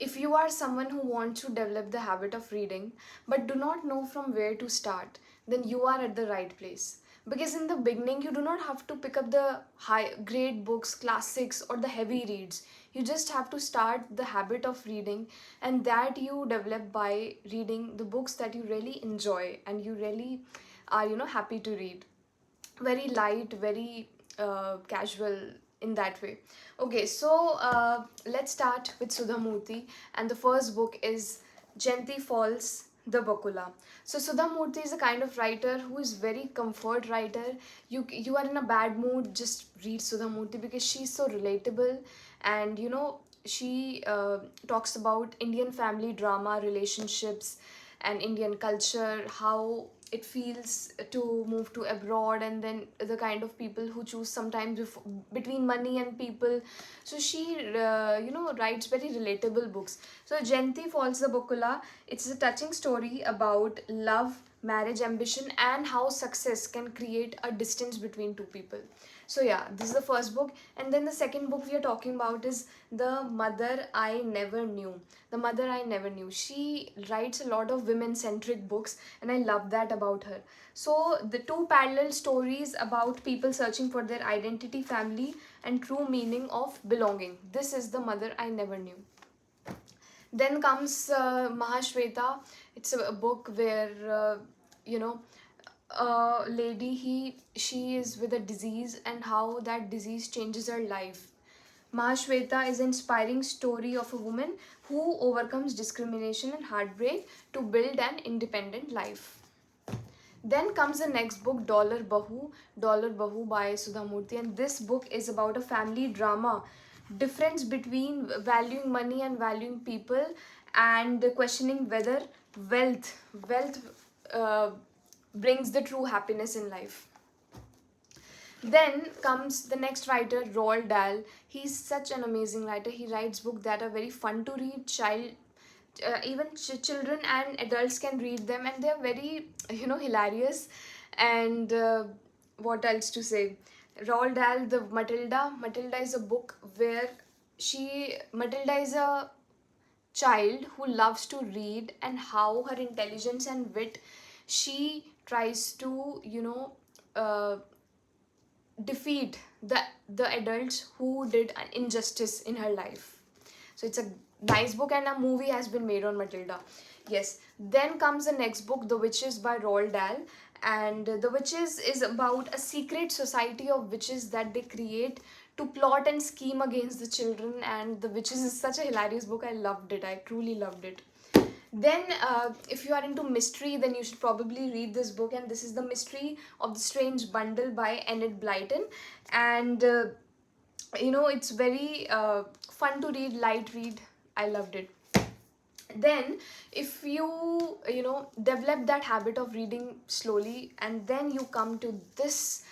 If you are someone who wants to develop the habit of reading but do not know from where to start, then you are at the right place. Because in the beginning, you do not have to pick up the high great books, classics, or the heavy reads. You just have to start the habit of reading, and that you develop by reading the books that you really enjoy and you really are, happy to read. Very light, very casual in that way. Okay, so let's start with Sudha Murty, and the first book is Genti Falls, the Bakula. So Sudha Murty is a kind of writer who is very comfort writer. You are in a bad mood, just read Sudha Murty because she's so relatable, and she talks about Indian family drama, relationships, and Indian culture, how it feels to move to abroad, and then the kind of people who choose sometimes between money and people. So she writes very relatable books. So Genti Falls the Bakula, it's a touching story about love, marriage, ambition, and how success can create a distance between two people. So yeah, this is the first book, and then the second book we are talking about is The Mother I Never Knew. The Mother I Never Knew. She writes a lot of women-centric books, and I love that about her. So the two parallel stories about people searching for their identity, family, and true meaning of belonging. This is The Mother I Never Knew. Then comes Mahashweta. It's a book where a lady, she is with a disease, and how that disease changes her life. Mahashweta is an inspiring story of a woman who overcomes discrimination and heartbreak to build an independent life. Then comes the next book, Dollar Bahu by Sudha Murty, and this book is about a family drama, difference between valuing money and valuing people, and questioning whether wealth uh, brings the true happiness in life. Then comes the next writer, Roald Dahl. He's such an amazing writer. He writes books that are very fun to read. Even children and adults can read them, and they're very hilarious. And what else to say? Roald Dahl, the Matilda. Matilda is a book where Matilda is a child who loves to read, and how her intelligence and wit, she tries to uh, defeat the adults who did an injustice in her life. So it's a nice book, and a movie has been made on Matilda. Yes. Then comes the next book, The Witches by Roald Dahl, and The Witches is about a secret society of witches that they create to plot and scheme against the children. And The Witches is such a hilarious book. I loved it. I truly loved it. Then, if you are into mystery, then you should probably read this book. And this is The Mystery of the Strange Bundle by Enid Blyton. And it's very fun to read, light read. I loved it. Then, if you develop that habit of reading slowly, and then you come to this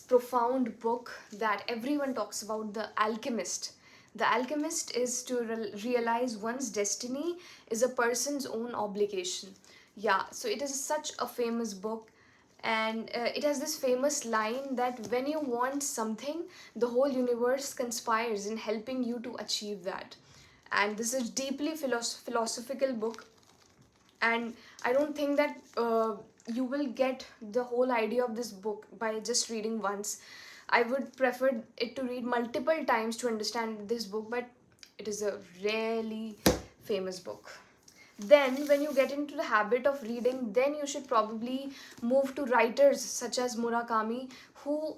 profound book that everyone talks about, The Alchemist. The Alchemist is to realize one's destiny is a person's own obligation. Yeah, so it is such a famous book, and it has this famous line that when you want something, the whole universe conspires in helping you to achieve that. And this is deeply philosophical book, and I don't think that you will get the whole idea of this book by just reading once. I would prefer it to read multiple times to understand this book, but it is a really famous book. Then when you get into the habit of reading, then you should probably move to writers such as Murakami, who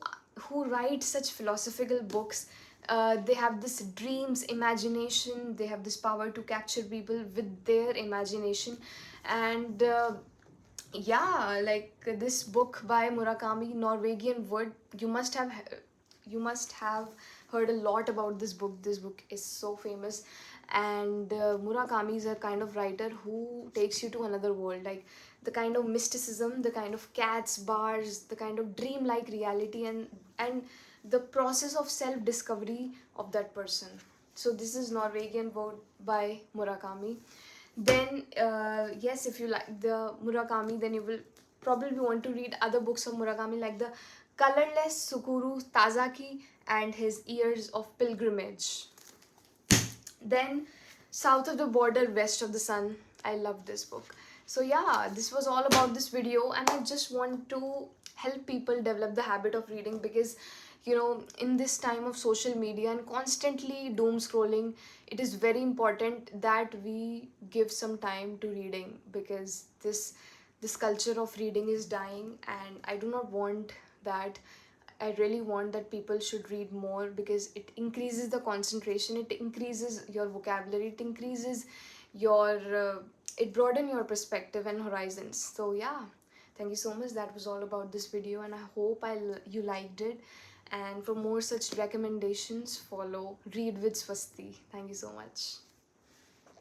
write such philosophical books. They have this dreams, imagination. They have this power to capture people with their imagination. And yeah, like this book by Murakami, Norwegian Wood, you must have heard a lot about this book. This book is so famous. And Murakami is a kind of writer who takes you to another world, like the kind of mysticism, the kind of cats, bars, the kind of dreamlike reality, and the process of self discovery of that person. So this is Norwegian Wood by Murakami. Then yes, if you like the Murakami, then you will probably want to read other books of Murakami, like the Colorless Sukuru Tazaki and his Years of Pilgrimage. Then South of the Border, West of the Sun. I love this book. So yeah, this was all about this video, and I just want to help people develop the habit of reading, because in this time of social media and constantly doom scrolling, it is very important that we give some time to reading, because this culture of reading is dying, and I do not want that. I really want that people should read more, because it increases the concentration, it increases your vocabulary, it increases your it broaden your perspective and horizons. So yeah, thank you so much. That was all about this video, and I hope you liked it. And for more such recommendations, follow Read with Swasti. Thank you so much.